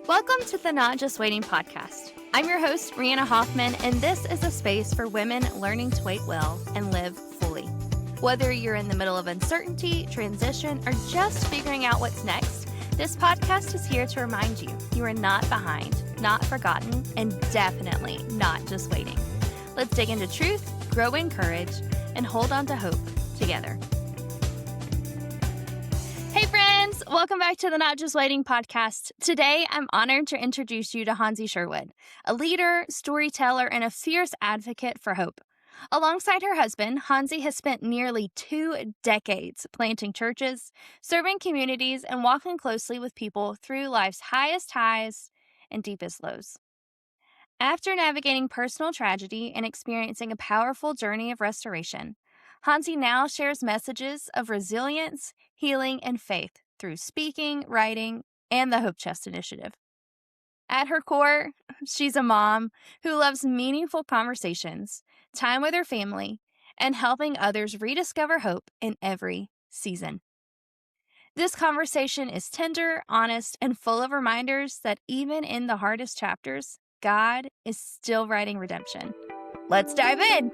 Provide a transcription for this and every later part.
Welcome to the Not Just Waiting podcast. I'm your host, Rihanna Hoffman, and this is a space for women learning to wait well and live fully. Whether you're in the middle of uncertainty, transition, or just figuring out what's next, this podcast is here to remind you you are not behind, not forgotten, and definitely not just waiting. Let's dig into truth, grow in courage, and hold on to hope together. Hey friends, welcome back to the Not Just Waiting podcast. Today, I'm honored to introduce you to Hansi Sherwood, a leader, storyteller, and a fierce advocate for hope. Alongside her husband, Hansi has spent nearly 2 decades planting churches, serving communities, and walking closely with people through life's highest highs and deepest lows. After navigating personal tragedy and experiencing a powerful journey of restoration, Hansi now shares messages of resilience, healing, and faith through speaking, writing, and the Hope Chest Initiative. At her core, she's a mom who loves meaningful conversations, time with her family, and helping others rediscover hope in every season. This conversation is tender, honest, and full of reminders that even in the hardest chapters, God is still writing redemption. Let's dive in.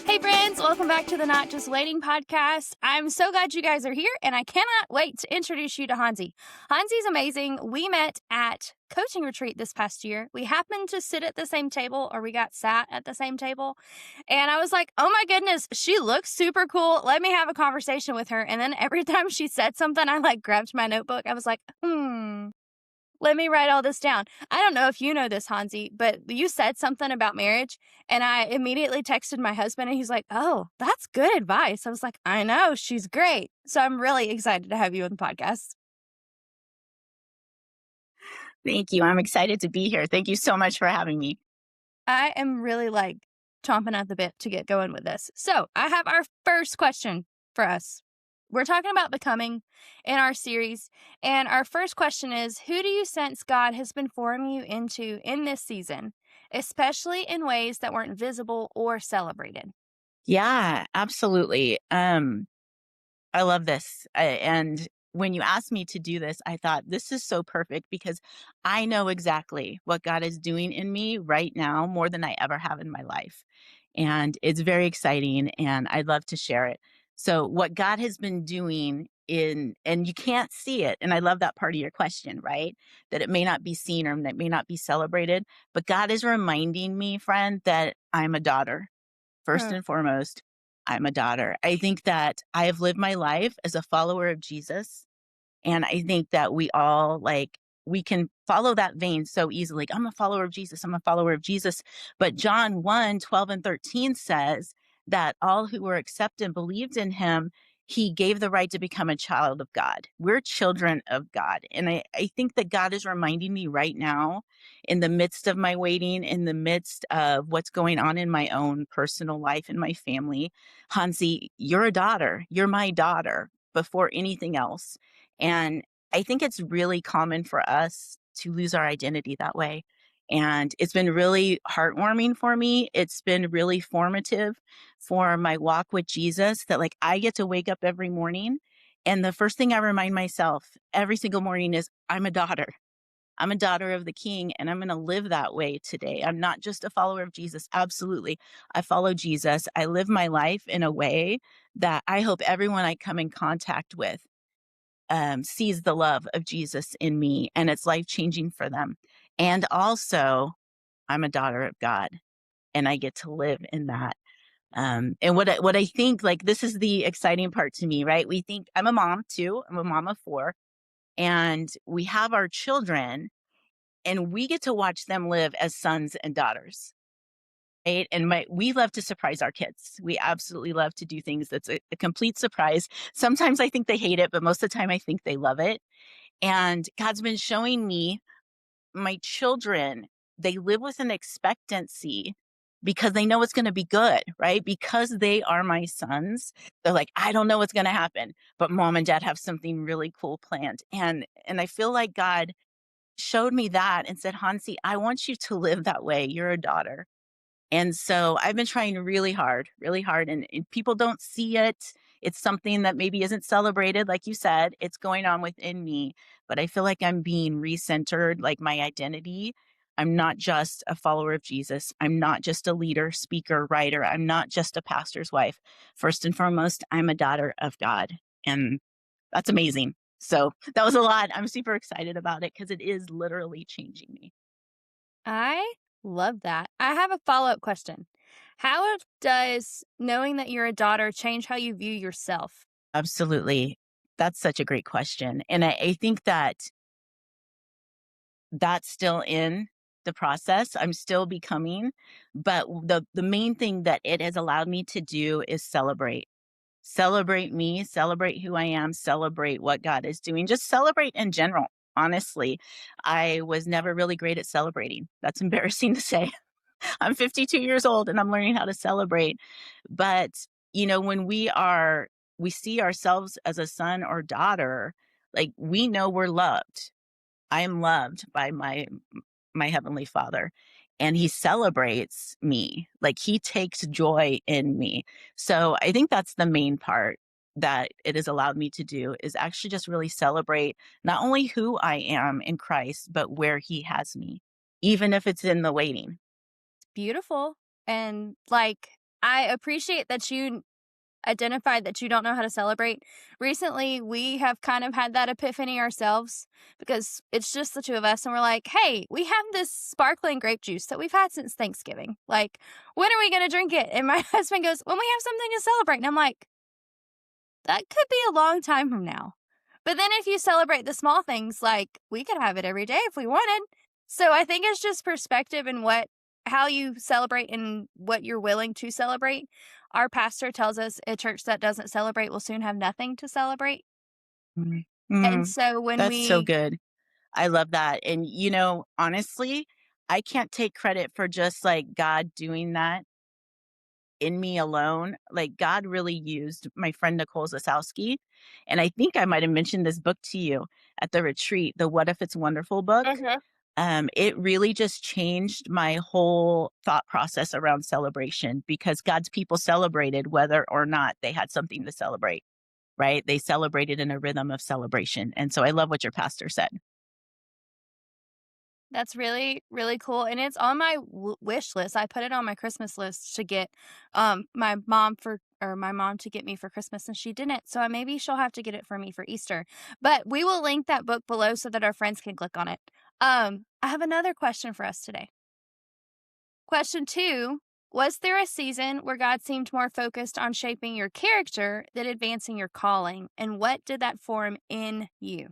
Hey friends, welcome back to the Not Just Waiting podcast. I'm so glad you guys are here, and I cannot wait to introduce you to Hansi. Hansi's amazing. We met at coaching retreat this past year. We happened to sit at the same table, or we got sat at the same table, and I was like, oh my goodness, she looks super cool. Let me have a conversation with her. And then every time she said something, I grabbed my notebook. I was like, let me write all this down. I don't know if you know this, Hansi, but you said something about marriage, and I immediately texted my husband, and he's like, oh, that's good advice. I was like, I know, she's great. So I'm really excited to have you on the podcast. Thank you. I'm excited to be here. Thank you so much for having me. I am really chomping at the bit to get going with this. So I have our first question for us. We're talking about becoming in our series, and our first question is, who do you sense God has been forming you into in this season, especially in ways that weren't visible or celebrated? Yeah, absolutely. I love this. And when you asked me to do this, I thought this is so perfect because I know exactly what God is doing in me right now more than I ever have in my life. And it's very exciting, and I'd love to share it. So what God has been doing and you can't see it. And I love that part of your question, right? That it may not be seen or that may not be celebrated, but God is reminding me, friend, that I'm a daughter. First Hmm. and foremost, I'm a daughter. I think that I have lived my life as a follower of Jesus. And I think that we all we can follow that vein so easily. I'm a follower of Jesus. I'm a follower of Jesus. But John 1:12 and 13 says that all who were accepted and believed in him, he gave the right to become a child of God. We're children of God. And I think that God is reminding me right now, in the midst of my waiting, in the midst of what's going on in my own personal life and my family, Hansi, you're a daughter. You're my daughter before anything else. And I think it's really common for us to lose our identity that way. And it's been really heartwarming for me. It's been really formative for my walk with Jesus that I get to wake up every morning. And the first thing I remind myself every single morning is I'm a daughter. I'm a daughter of the King, and I'm going to live that way today. I'm not just a follower of Jesus. Absolutely. I follow Jesus. I live my life in a way that I hope everyone I come in contact with sees the love of Jesus in me, and it's life changing for them. And also, I'm a daughter of God, and I get to live in that. And what I think, this is the exciting part to me, right? We think I'm a mom too. I'm a mom of 4, and we have our children, and we get to watch them live as sons and daughters. Right? And we love to surprise our kids. We absolutely love to do things that's a complete surprise. Sometimes I think they hate it, but most of the time I think they love it. And God's been showing me my children, they live with an expectancy because they know it's going to be good, right? Because they are my sons. They're like, I don't know what's going to happen, but mom and dad have something really cool planned. And I feel like God showed me that and said, Hansi, I want you to live that way. You're a daughter. And so I've been trying really hard, and people don't see it. It's something that maybe isn't celebrated, like you said, it's going on within me, but I feel like I'm being recentered, like my identity. I'm not just a follower of Jesus. I'm not just a leader, speaker, writer. I'm not just a pastor's wife. First and foremost, I'm a daughter of God. And that's amazing. So that was a lot. I'm super excited about it because it is literally changing me. I love that. I have a follow-up question. How does knowing that you're a daughter change how you view yourself? Absolutely. That's such a great question. And I think that that's still in the process. I'm still becoming, but the main thing that it has allowed me to do is celebrate. Celebrate me, celebrate who I am, celebrate what God is doing, just celebrate in general. Honestly, I was never really great at celebrating. That's embarrassing to say. I'm 52 years old and I'm learning how to celebrate. But, when we see ourselves as a son or daughter, like we know we're loved. I am loved by my heavenly Father, and he celebrates me. Like he takes joy in me. So I think that's the main part that it has allowed me to do is actually just really celebrate not only who I am in Christ, but where he has me, even if it's in the waiting. Beautiful. And I appreciate that you identified that you don't know how to celebrate. Recently, we have kind of had that epiphany ourselves because it's just the two of us, and we're like, hey, we have this sparkling grape juice that we've had since Thanksgiving. Like, when are we going to drink it? And my husband goes, when we have something to celebrate. And I'm like, that could be a long time from now. But then if you celebrate the small things, like we could have it every day if we wanted. So I think it's just perspective and how you celebrate and what you're willing to celebrate. Our pastor tells us a church that doesn't celebrate will soon have nothing to celebrate. Mhm. And Mhm. so when That's so we good. I love that. And, honestly, I can't take credit for just like God doing that in me alone. Like God really used my friend Nicole Zasowski. And I think I might have mentioned this book to you at the retreat, the What If It's Wonderful book. Mhm. It really just changed my whole thought process around celebration because God's people celebrated whether or not they had something to celebrate, right? They celebrated in a rhythm of celebration. And so I love what your pastor said. That's really, really cool, and it's on my wish list. I put it on my Christmas list to get, my mom to get me for Christmas, and she didn't, so maybe she'll have to get it for me for Easter. But we will link that book below so that our friends can click on it. I have another question for us today. Question 2, was there a season where God seemed more focused on shaping your character than advancing your calling, and what did that form in you?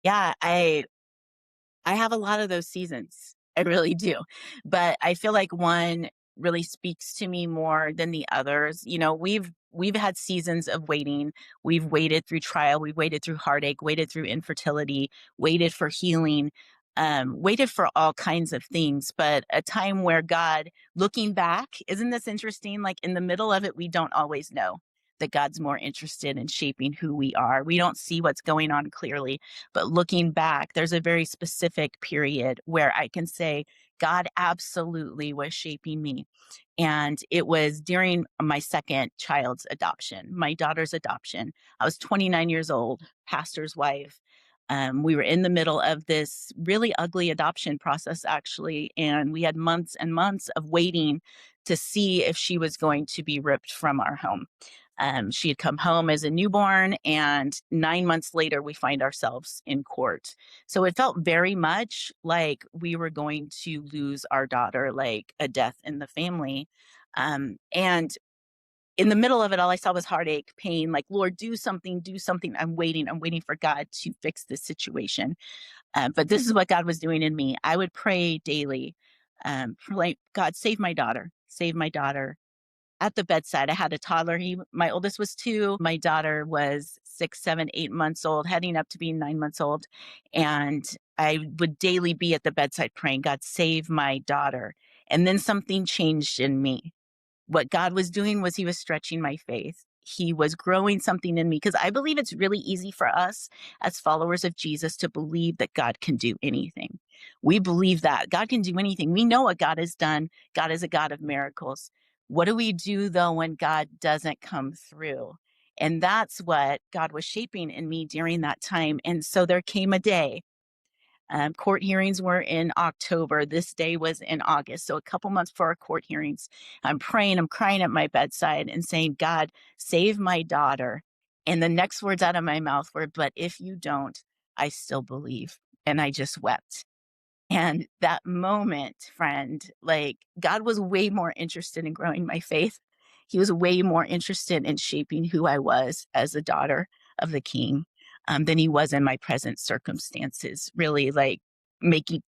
Yeah, I have a lot of those seasons. I really do. But I feel like one really speaks to me more than the others. We've had seasons of waiting. We've waited through trial, we've waited through heartache, waited through infertility, waited for healing, waited for all kinds of things. But a time where God, looking back, isn't this interesting? Like in the middle of it, we don't always know that God's more interested in shaping who we are. We don't see what's going on clearly, but looking back, there's a very specific period where I can say, God absolutely was shaping me. And it was during my second child's adoption, my daughter's adoption. I was 29 years old, pastor's wife. We were in the middle of this really ugly adoption process, actually. And we had months and months of waiting to see if she was going to be ripped from our home. She had come home as a newborn, and 9 months later, we find ourselves in court. So it felt very much like we were going to lose our daughter, like a death in the family. And in the middle of it all, I saw was heartache, pain, like, Lord, do something, do something. I'm waiting for God to fix this situation. But this is what God was doing in me. I would pray daily, like, God, save my daughter, save my daughter at the bedside. I had a toddler. My oldest was 2. My daughter was 6, 7, 8 months old, heading up to being 9 months old. And I would daily be at the bedside praying, God, save my daughter. And then something changed in me. What God was doing was he was stretching my faith. He was growing something in me because I believe it's really easy for us as followers of Jesus to believe that God can do anything. We believe that God can do anything. We know what God has done. God is a God of miracles. What do we do though when God doesn't come through? And that's what God was shaping in me during that time. And so there came a day. Court hearings were in October. This day was in August. So a couple months before our court hearings, I'm praying, I'm crying at my bedside and saying, God, save my daughter. And the next words out of my mouth were, but if you don't, I still believe. And I just wept. And that moment, friend, like God was way more interested in growing my faith. He was way more interested in shaping who I was as a daughter of the King than he was in my present circumstances, really like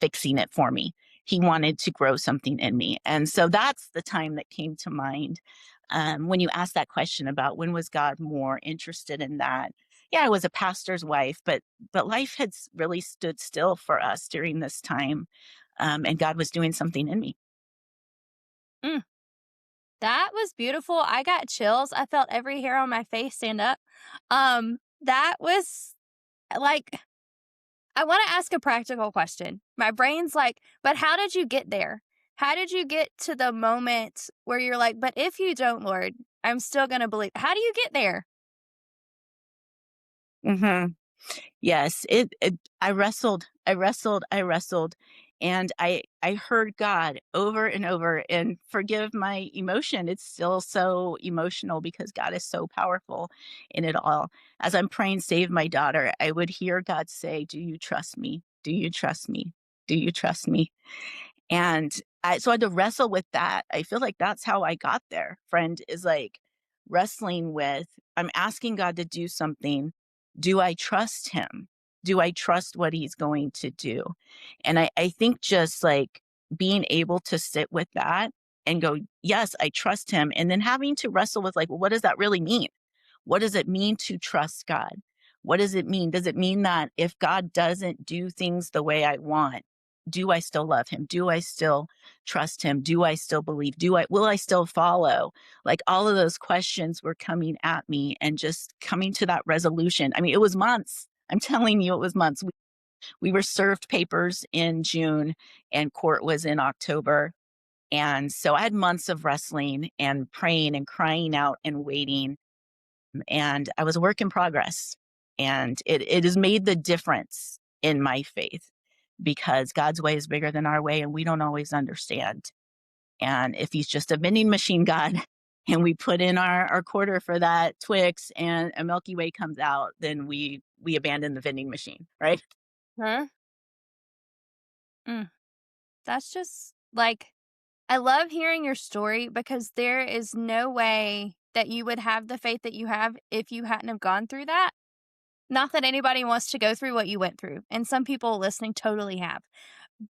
fixing it for me. He wanted to grow something in me. And so that's the time that came to mind when you asked that question about when was God more interested in that. Yeah, I was a pastor's wife, but life had really stood still for us during this time, and God was doing something in me. Mm, that was beautiful. I got chills. I felt every hair on my face stand up. That was like, I want to ask a practical question. My brain's like, but how did you get there? How did you get to the moment where you're like, but if you don't, Lord, I'm still going to believe? How do you get there? Hmm. Yes, I wrestled, and I heard God over and over. And forgive my emotion; it's still so emotional because God is so powerful in it all. As I'm praying, save my daughter, I would hear God say, "Do you trust me? Do you trust me? Do you trust me?" And so I had to wrestle with that. I feel like that's how I got there, friend, is like wrestling with, I'm asking God to do something. Do I trust him? Do I trust what he's going to do? And I think just like being able to sit with that and go, yes, I trust him. And then having to wrestle with like, well, what does that really mean? What does it mean to trust God? What does it mean? Does it mean that if God doesn't do things the way I want, do I still love him? Do I still trust him? Do I still believe? Will I still follow? Like all of those questions were coming at me and just coming to that resolution. I mean, it was months. I'm telling you, it was months. We were served papers in June and court was in October. And so I had months of wrestling and praying and crying out and waiting. And I was a work in progress. And it has made the difference in my faith because God's way is bigger than our way, and we don't always understand. And if he's just a vending machine God, and we put in our quarter for that Twix and a Milky Way comes out, then we abandon the vending machine, right? Huh? Mm, that's just like, I love hearing your story because there is no way that you would have the faith that you have if you hadn't have gone through that. Not that anybody wants to go through what you went through, and some people listening totally have.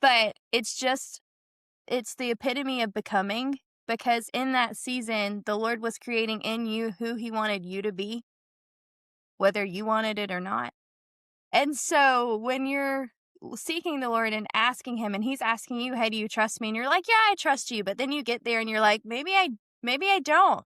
But it's just, it's the epitome of becoming, because in that season, the Lord was creating in you who he wanted you to be, whether you wanted it or not. And so when you're seeking the Lord and asking him and he's asking you, "Hey, do you trust me?" And you're like, "Yeah, I trust you." But then you get there and you're like, maybe I don't."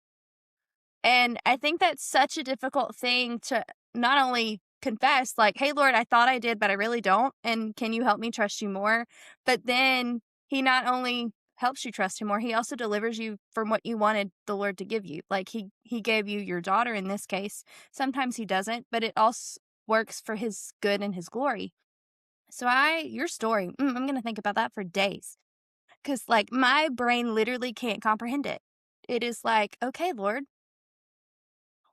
And I think that's such a difficult thing to not only confess, like, "Hey, Lord, I thought I did, but I really don't. And can you help me trust you more?" But then he not only helps you trust him more, he also delivers you from what you wanted the Lord to give you. Like he gave you your daughter in this case. Sometimes he doesn't, but it also works for his good and his glory. So your story, I'm going to think about that for days cuz like my brain literally can't comprehend it. It is like, "Okay, Lord,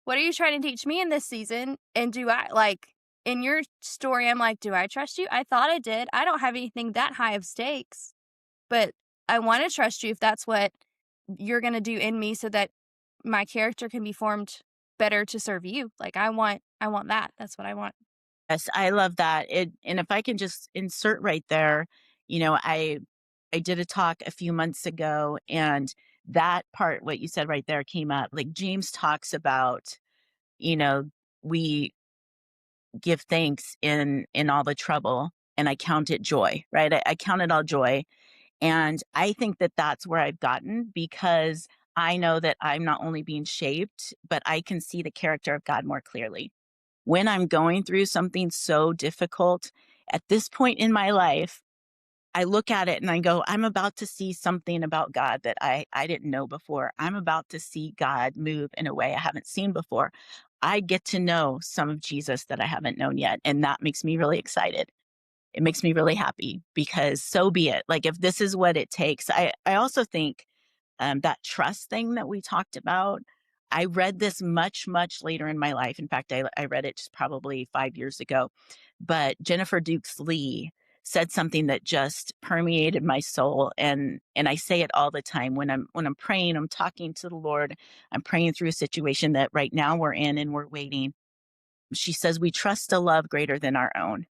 what are you trying to teach me in this season? And do I like in your story, I'm like, do I trust you? I thought I did. I don't have anything that high of stakes, but I want to trust you if that's what you're going to do in me so that my character can be formed better to serve you. Like I want that. That's what I want." Yes, I love that. And if I can just insert right there, I did a talk a few months ago, and that part, what you said right there, came up. Like James talks about, you know, we give thanks in all the trouble, and I count it joy, right? I count it all joy, and I think that that's where I've gotten because I know that I'm not only being shaped, but I can see the character of God more clearly when I'm going through something so difficult at this point in my life. I look at it and I go, I'm about to see something about God that I didn't know before. I'm about to see God move in a way I haven't seen before. I get to know some of Jesus that I haven't known yet. And that makes me really excited. It makes me really happy because so be it. Like if this is what it takes, I also think that trust thing that we talked about. I read this much, much later in my life. In fact, I read it just probably 5 years ago. But Jennifer Dukes Lee said something that just permeated my soul, and I say it all the time when I'm praying. I'm talking to the Lord. I'm praying through a situation that right now we're in and we're waiting. She says we trust a love greater than our own.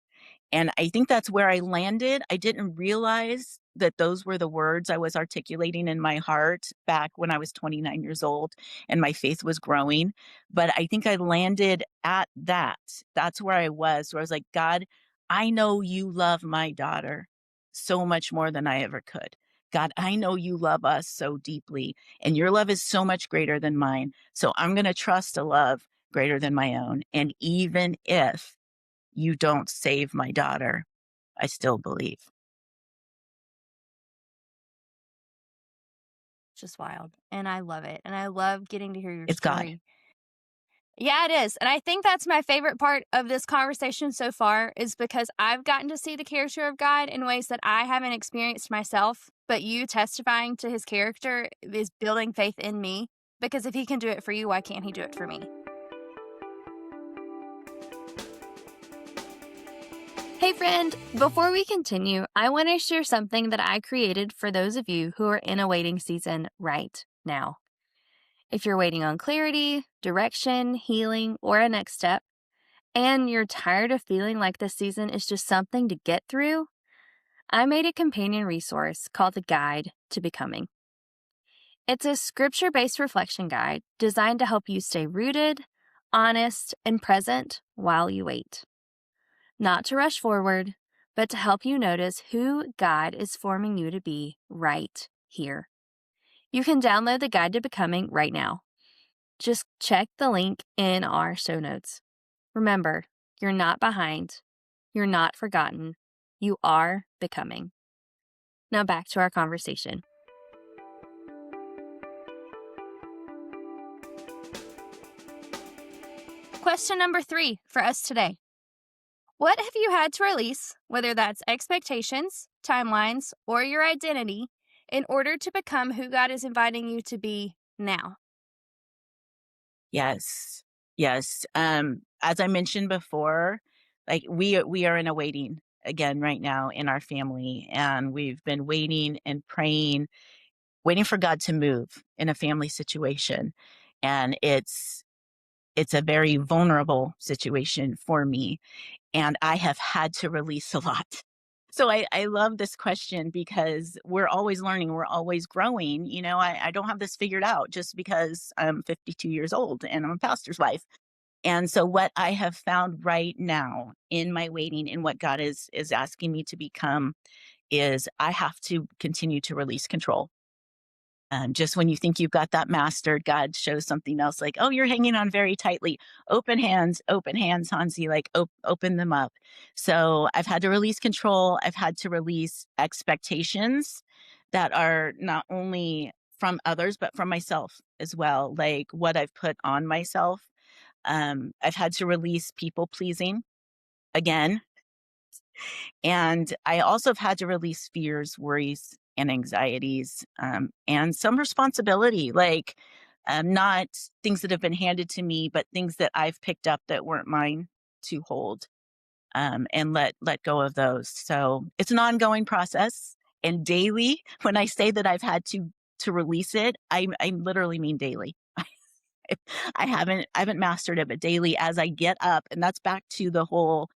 And I think that's where I landed. I didn't realize that those were the words I was articulating in my heart back when I was 29 years old and my faith was growing. But I think I landed at that. That's where I was, where I was like, God, I know you love my daughter so much more than I ever could. God, I know you love us so deeply, and your love is so much greater than mine. So I'm going to trust a love greater than my own. And even if you don't save my daughter, I still believe. Just wild. And I love it. And I love getting to hear your It's God. story. Yeah, it is. And I think that's my favorite part of this conversation so far is because I've gotten to see the character of God in ways that I haven't experienced myself. But you testifying to his character is building faith in me because if he can do it for you, why can't he do it for me? Hey, friend, before we continue, I want to share something that I created for those of you who are in a waiting season right now. If you're waiting on clarity, direction, healing, or a next step, and you're tired of feeling like this season is just something to get through, I made a companion resource called the Guide to Becoming. It's a scripture-based reflection guide designed to help you stay rooted, honest, and present while you wait. Not to rush forward, but to help you notice who God is forming you to be right here. You can download the Guide to Becoming right now. Just check the link in our show notes. Remember, you're not behind. You're not forgotten. You are becoming. Now back to our conversation. Question number 3 for us today. What have you had to release, whether that's expectations, timelines, or your identity, in order to become who God is inviting you to be now? Yes. Yes. As I mentioned before, like we are in a waiting again right now in our family, and we've been waiting and praying, waiting for God to move in a family situation. And it's a very vulnerable situation for me, and I have had to release a lot. So I love this question because we're always learning, we're always growing. I don't have this figured out just because I'm 52 years old and I'm a pastor's wife. And so what I have found right now in my waiting and what God is asking me to become is I have to continue to release control. Just when you think you've got that mastered, God shows something else like, oh, you're hanging on very tightly. Open hands, Hansi, like open them up. So I've had to release control. I've had to release expectations that are not only from others, but from myself as well, like what I've put on myself. I've had to release people pleasing again. And I also have had to release fears, worries, and anxieties, and some responsibility, like not things that have been handed to me, but things that I've picked up that weren't mine to hold, and let go of those. So it's an ongoing process, and daily. When I say that I've had to release it, I literally mean daily. I haven't mastered it, but daily as I get up, and that's back to the whole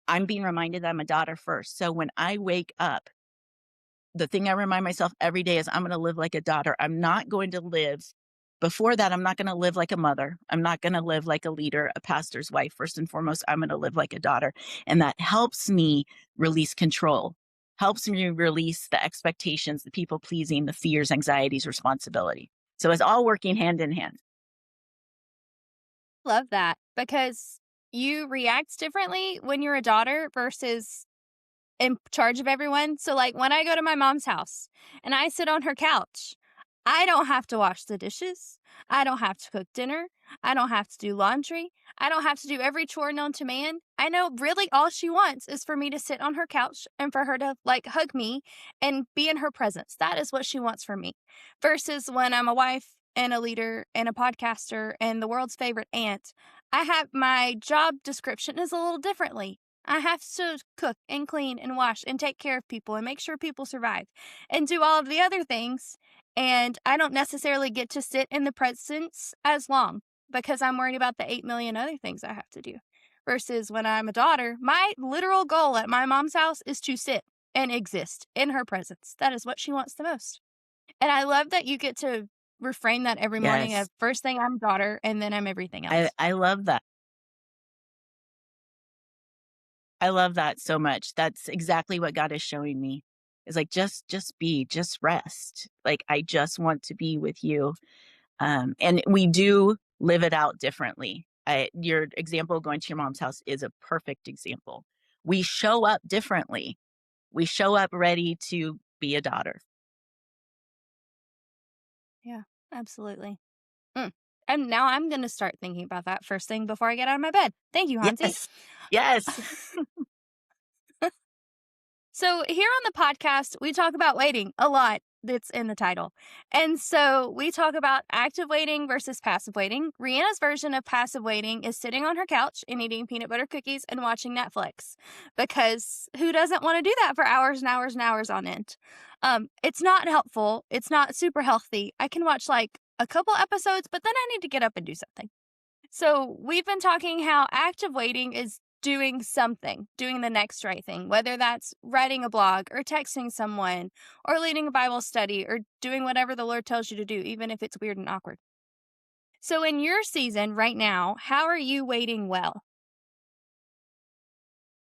I'm being reminded that I'm a daughter first. So when I wake up, the thing I remind myself every day is I'm going to live like a daughter. I'm not going to live before that. I'm not going to live like a mother. I'm not going to live like a leader, a pastor's wife. First and foremost, I'm going to live like a daughter. And that helps me release control, helps me release the expectations, the people pleasing, the fears, anxieties, responsibility. So it's all working hand in hand. Love that because you react differently when you're a daughter versus in charge of everyone. So, like, when I go to my mom's house and I sit on her couch, I don't have to wash the dishes. I don't have to cook dinner. I don't have to do laundry. I don't have to do every chore known to man. I know really all she wants is for me to sit on her couch and for her to like hug me and be in her presence. That is what she wants from me. Versus when I'm a wife and a leader and a podcaster and the world's favorite aunt, I have my job description is a little differently. I have to cook and clean and wash and take care of people and make sure people survive and do all of the other things, and I don't necessarily get to sit in the presence as long because I'm worried about the 8 million other things I have to do. Versus when I'm a daughter, my literal goal at my mom's house is to sit and exist in her presence. That is what she wants the most. And I love that you get to reframe that every morning Yes. of first thing I'm daughter and then I'm everything I else. I love that. I love that so much. That's exactly what God is showing me. Is like just be, just rest. Like I just want to be with you. And we do live it out differently. Your example of going to your mom's house is a perfect example. We show up differently. We show up ready to be a daughter. Yeah, absolutely. Mm. And now I'm going to start thinking about that first thing before I get out of my bed. Thank you, Hansi. Yes. Yes. So, here on the podcast, we talk about waiting a lot. That's in the title. And so we talk about active waiting versus passive waiting. Rihanna's version of passive waiting is sitting on her couch and eating peanut butter cookies and watching Netflix because who doesn't want to do that for hours and hours and hours on end? It's not helpful. It's not super healthy. I can watch like a couple episodes, but then I need to get up and do something. So we've been talking how active waiting is doing something, doing the next right thing, whether that's writing a blog or texting someone or leading a Bible study or doing whatever the Lord tells you to do, even if it's weird and awkward. So in your season right now, how are you waiting well?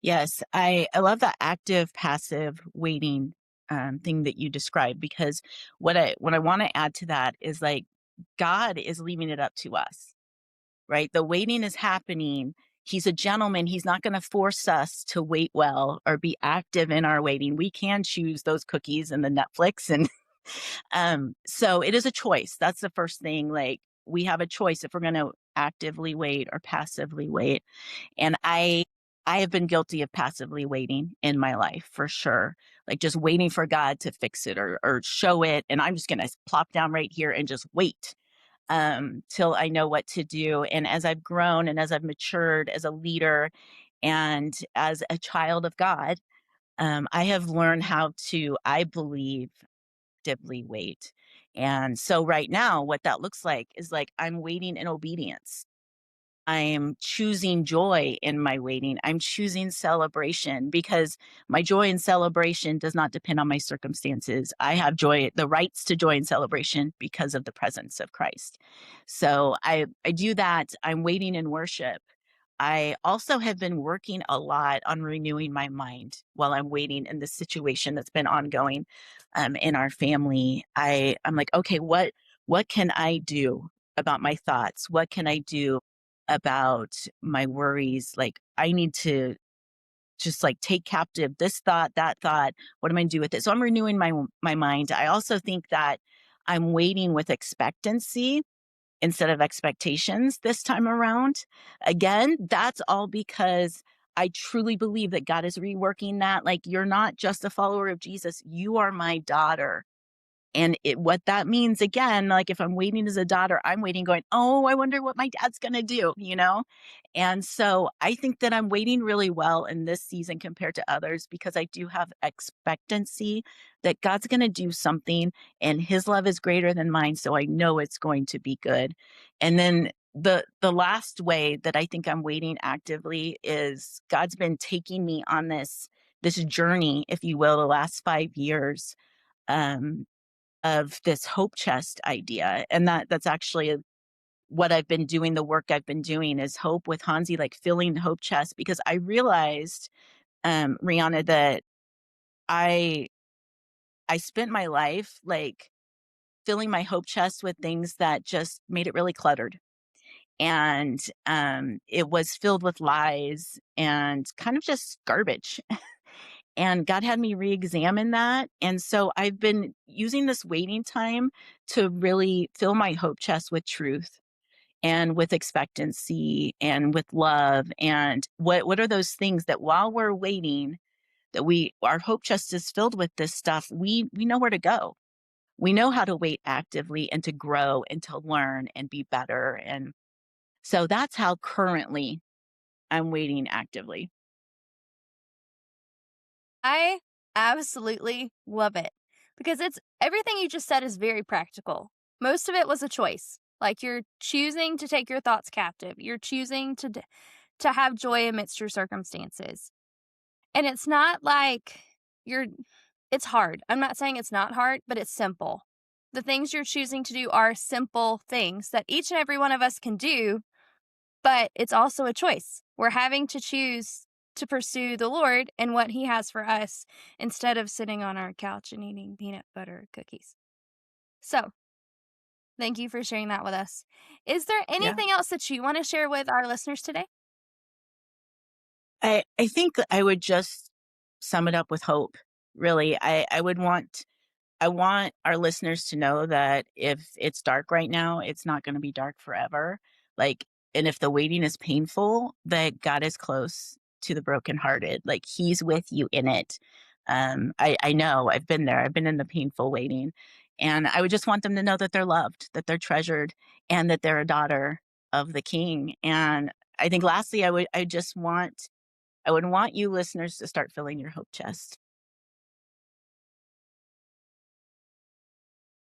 Yes. I love that active passive waiting thing that you described because what I want to add to that is like God is leaving it up to us, right? The waiting is happening. He's a gentleman. He's not going to force us to wait well or be active in our waiting. We can choose those cookies and the Netflix. And so it is a choice. That's the first thing. Like we have a choice if we're going to actively wait or passively wait. And I have been guilty of passively waiting in my life for sure. Like just waiting for God to fix it or show it. And I'm just going to plop down right here and just wait till I know what to do. And as I've grown and as I've matured as a leader and as a child of God, I have learned how to, I believe, actively wait. And so right now, what that looks like is like I'm waiting in obedience. I'm choosing joy in my waiting. I'm choosing celebration because my joy and celebration does not depend on my circumstances. I have joy, the rights to joy and celebration because of the presence of Christ. So I do that. I'm waiting in worship. I also have been working a lot on renewing my mind while I'm waiting in this situation that's been ongoing in our family. I'm like, okay, what can I do about my thoughts? What can I do about my worries? Like I need to just like take captive this thought, that thought. What am I gonna do with it? So I'm renewing my mind. I also think that I'm waiting with expectancy instead of expectations this time around. Again, that's all because I truly believe that God is reworking that. Like, you're not just a follower of Jesus, you are my daughter. And what that means, again, like if I'm waiting as a daughter, I'm waiting going, "Oh, I wonder what my dad's gonna do," you know? And so I think that I'm waiting really well in this season compared to others because I do have expectancy that God's gonna do something and his love is greater than mine, so I know it's going to be good. And then the last way that I think I'm waiting actively is God's been taking me on this journey, if you will, the last 5 years. Um, of this hope chest idea. And that's actually what I've been doing, the work I've been doing is hope with Hansi, like filling the hope chest because I realized, Rihanna, that I I spent my life like filling my hope chest with things that just made it really cluttered. And it was filled with lies and kind of just garbage. And God had me re-examine that. And so I've been using this waiting time to really fill my hope chest with truth and with expectancy and with love. And what are those things that while we're waiting, that our hope chest is filled with this stuff, we know where to go. We know how to wait actively and to grow and to learn and be better. And so that's how currently I'm waiting actively. I absolutely love it because it's everything you just said is very practical. Most of it was a choice. Like you're choosing to take your thoughts captive. You're choosing to have joy amidst your circumstances. And it's not like it's hard. I'm not saying it's not hard, but it's simple. The things you're choosing to do are simple things that each and every one of us can do, but it's also a choice. We're having to choose to pursue the Lord and what He has for us instead of sitting on our couch and eating peanut butter cookies. So, thank you for sharing that with us. Is there Yeah. anything else that you want to share with our listeners today? I think I would just sum it up with hope. Really, I want our listeners to know that if it's dark right now, it's not going to be dark forever. Like, and if the waiting is painful, that God is close to the brokenhearted. Like He's with you in it. I know I've been there. I've been in the painful waiting, and I would just want them to know that they're loved, that they're treasured, and that they're a daughter of the King. And I think lastly, I would want you listeners to start filling your hope chest.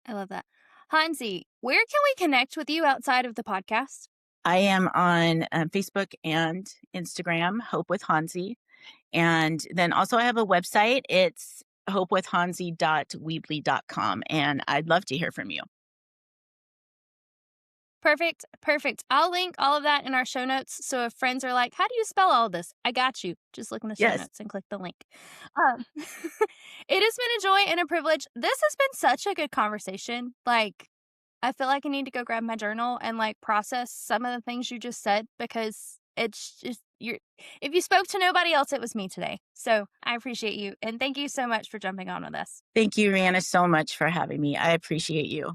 I love that. Hansi, where can we connect with you outside of the podcast? I am on Facebook and Instagram, Hope with Hansi. And then also I have a website. It's hopewithhansi.weebly.com. And I'd love to hear from you. Perfect. Perfect. I'll link all of that in our show notes. So if friends are like, how do you spell all of this? I got you. Just look in the show Yes. notes and click the link. It has been a joy and a privilege. This has been such a good conversation. Like, I feel like I need to go grab my journal and like process some of the things you just said because it's just if you spoke to nobody else, it was me today. So I appreciate you. And thank you so much for jumping on with us. Thank you, Rihanna, so much for having me. I appreciate you.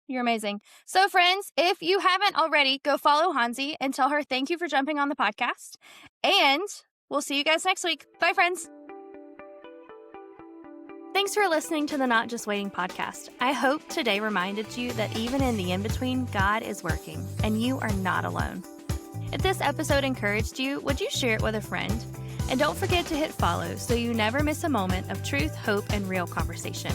You're amazing. So, friends, if you haven't already, go follow Hansi and tell her thank you for jumping on the podcast. And we'll see you guys next week. Bye, friends. Thanks for listening to the Not Just Waiting podcast. I hope today reminded you that even in the in-between, God is working and you are not alone. If this episode encouraged you, would you share it with a friend? And don't forget to hit follow so you never miss a moment of truth, hope, and real conversation.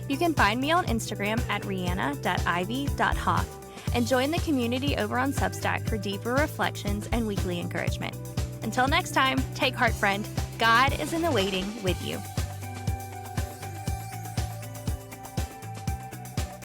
You can find me on Instagram at rihanna.ivy.hoff and join the community over on Substack for deeper reflections and weekly encouragement. Until next time, take heart, friend. God is in the waiting with you.